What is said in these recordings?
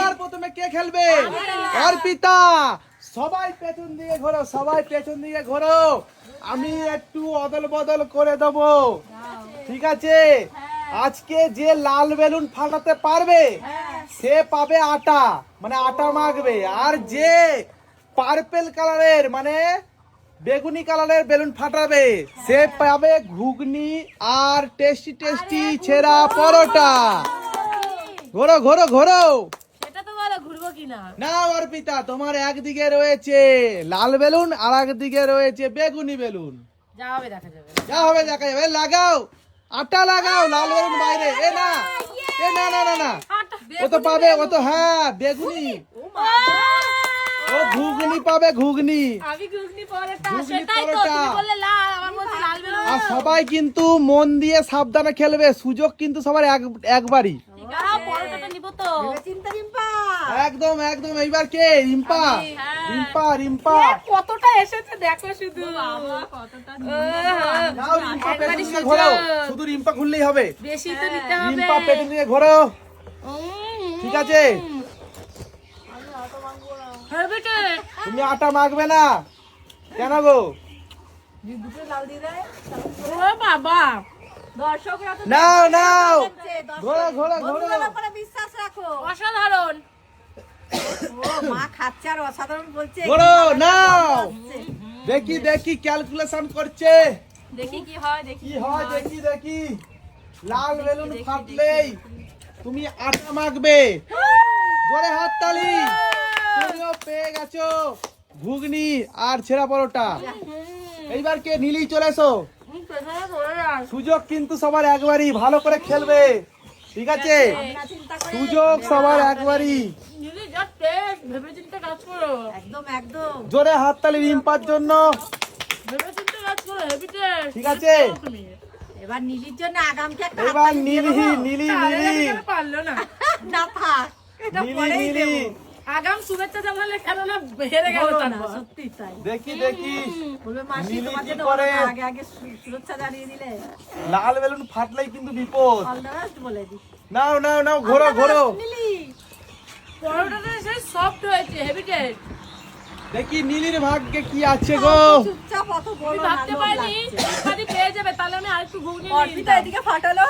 সবার প্রথমে কে খেলবে? অর্পিতা। সবাই পেছন দিকে ঘোরো, সবাই পেছন দিকে ঘোরো। আমি একটু অদল বদল করে দেবো, ঠিক আছে? আজকে যে লাল বেলুন ফাটাতে পারবে সে পাবে আটা, মানে আটা মাখবে। আর যে পার্পেল কালারের মানে বেগুনি কালারের বেলুন ফাটাবে সে পাবে ঘুগনি আর টেস্টি টেস্টি ছেঁড়া পরোটা। ঘোরো ঘোরো ঘোরো। সেটা তো বলো ঘুরবো কিনা। না অর্পিতা, তোমার একদিকে রয়েছে লাল বেলুন আর একদিকে রয়েছে বেগুনি বেলুন। যা হবে দেখা যাবে। যা হবে দেখা যাবে। লাগাও, আটা লাগাও। লাল বেলুন বাইরে। এ না, এ না না না না, ও তো পাবে, ও তো হ্যাঁ বেগুনি, ও ঘুগনি পাবে ঘুগনি। আমি ঘুগনি পরোটা। ঘুগনি সেটাই তো পরোটা। তুমি বললে লাল, আমার বলছে লাল বেলুন। আর সবাই কিন্তু মন দিয়ে সাবধানে খেলবে, সুযোগ কিন্তু সবার একবারই। দাঁড়াও, পরোটাটা নিব তো। একদম একদম। এইবার কে? রিম্পা। রিম্পা রিম্পা কতটা এসেছে দেখো শুধু। নাও, রিম্পা পেছন দিকে ঘোরো। শুধু রিম্পা ঘুরলেই হবে। বেশি তো নিতে হবে। রিম্পা পেছন দিকে ঘোরো, ঠিক আছে? তুমি আটা মাখবে না কেন গো? ও বাবা, নাও নাও, ঘোরো ঘোরো ঘোরো। বিশ্বাস রাখো। অসাধারণ। ও মা খাচ্ছে আর অসাধারণ বলছে। ঘোরো নাও। দেখি দেখি ক্যালকুলেশন করছে দেখি কি হয়, দেখি কি হয়। দেখি দেখি। লাল বেলুন ফাটলেই তুমি আটা মাখবে। জোরে হাততালি। তুমিও পেয়ে গেছো ঘুগনি আর ছেঁড়া পরোটা। এইবার কে? নীলি, চলে এসো। সুযোগ কিন্তু সবার একবারই, ভালো করে খেলবে, ঠিক আছে? সুযোগ সবার একবারই। ভেবেচিন্তে কাজ করো। একদম একদম। জোরে হাততালি রিম্পার জন্য, ভেবেচিন্তে কাজ করো। Heavy taste. ঠিক আছে? এবার নীলির জন্য আগামকে একটা এবার হাততালি দিয়ে নীলি দেবো। নীলি নীলি পারলো না। না থাক, এটা নীলি পরেই নীলি। দেবো। আগাম শুভেচ্ছা জানালে কেন না হেরে গেল বলো না, তারপর। সত্যি তাই। দেখি দেখি বলবে মাসি নীলি তোমার কি জন্য করে? বলো না, আগে আগে শুভেচ্ছা জানিয়ে দিলে। লাল বেলুন ফাটলেই কিন্তু বিপদ। অল দ্য বেস্ট বলে দিই। নাও নাও নাও, ঘোরো ঘোরো। নীলি পরোটাটা সেই সফট হয়েছে, হেভি টেস্ট। দেখি নীলির ভাগ্যে কি আছে গো। চুপচাপ অত আমি বলো না, ভাবতে লোভ পারিনি লাগছে। যদি পেয়ে যাবে, তাহলে আমি আরেকটু ঘুগনি নিয়ে অর্পিতা নিতাম। এদিকে ফাটালো।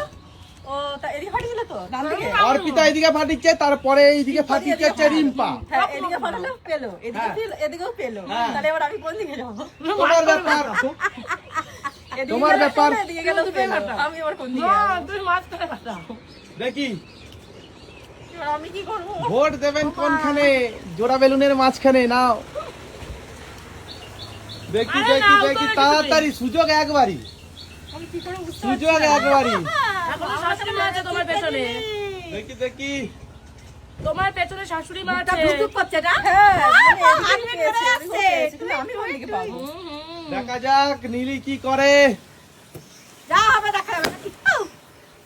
ও তা এদিকে ফাটিয়েছিল তো ডান দিকে। অর্পিতা এদিকে ফাটিচ্ছে, তারপরে এইদিকে ফাটিচ্ছে হচ্ছে রিম্পা। হ্যাঁ এদিকে ফাটালো পেলো, এদিকে হ্যাঁ। পেলো, এদিকেও পেলো। হ্যাঁ। তাহলে এবার আমি কোন দিকে যাবো? তোমার ব্যাপার, এদিকে তোমার গেলে ব্যাপার। পেলো, এদিকে গেলেও পেলো। আমি এবার কোন দিকে না, যাবো? তুই মাঝখানে ফাটাও। দেখি এবার আমি কি করবো? ভোট দেবেন কোনখানে? জোড়া বেলুনের মাঝখানে। নাও দেখি আরে দেখি নাও তো দেখি, দেখি তাড়াতাড়ি। সুযোগ একবারই, আমি কি করে বুঝতে সুযোগ একবারই। এখন তো শাশুড়ি মা আছে তোমার পেছনে। দেখি দেখি। তোমার পেছনে শাশুড়ি মা পারছি? আছে। ধুকধুক করছে না? হ্যাঁ, মানে এদিকে পেয়েছে, কিন্তু আমি কোন দিকে পাবো? দেখা যাক নীলি কি করে। যা হবে দেখা যাবে নাকি? আউ!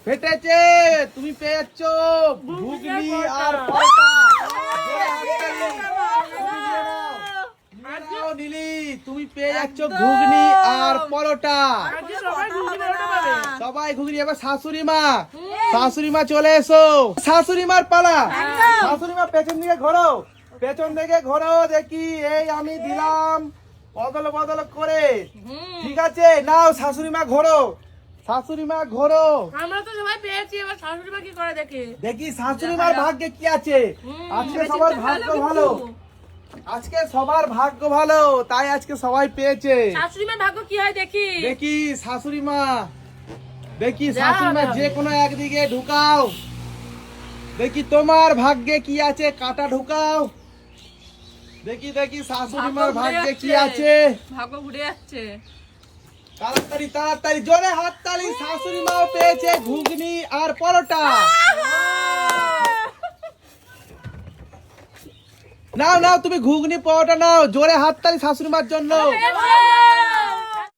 ফেটেছে, তুমি পেয়েছ ঘুগনি আর পরোটা। জোরে হাততালি। নাও নীলি, তুমি পেয়ে যাচ্ছ ঘুগনি আর পরোটা। আজকে সবাই ঘুগনি পরোটা পাবে। সবাই ঘুগনি। এবার শাশুড়ি মা, শাশুড়ি মা চলে এসো। শাশুড়ি মার পালা। শাশুড়ি মা পেছন দিকে ঘোরো, পেছন দিকে ঘোরো। দেখি এই আমি দিলাম অদল বদল করে, ঠিক আছে? নাও শাশুড়ি মা ঘোরো, শাশুড়ি মা ঘোরো। আমরা তো সবাই পেয়েছি, এবার শাশুড়ি মা কি করে দেখি। দেখি শাশুড়ি মার ভাগ্যে কি আছে। আজকে সবার ভাগ্য ভালো, আজকে সবার ভাগ্য ভালো, তাই আজকে সবাই পেয়েছে। শাশুড়ি মার ভাগ্য কি হয় দেখি। দেখি শাশুড়ি মা, দেখি শাশুড়ি মা যে কোনো একদিকে ঢুকাও। দেখি তোমার ভাগ্যে কি আছে, কাটা ঢুকাও। দেখি দেখি শাশুড়ি মার ভাগ্যে কি আছে। ভাগ্য ঘুরে যাচ্ছে। তাড়াতাড়ি তাড়াতাড়ি, জোরে হাততালি। শাশুড়ি মাও পেয়েছে ঘুগনি আর পরোটা। নাও নাও, তুমি ঘুগনি পরোটা নাও। জোরে হাততালি শাশুড়ি মার জন্য।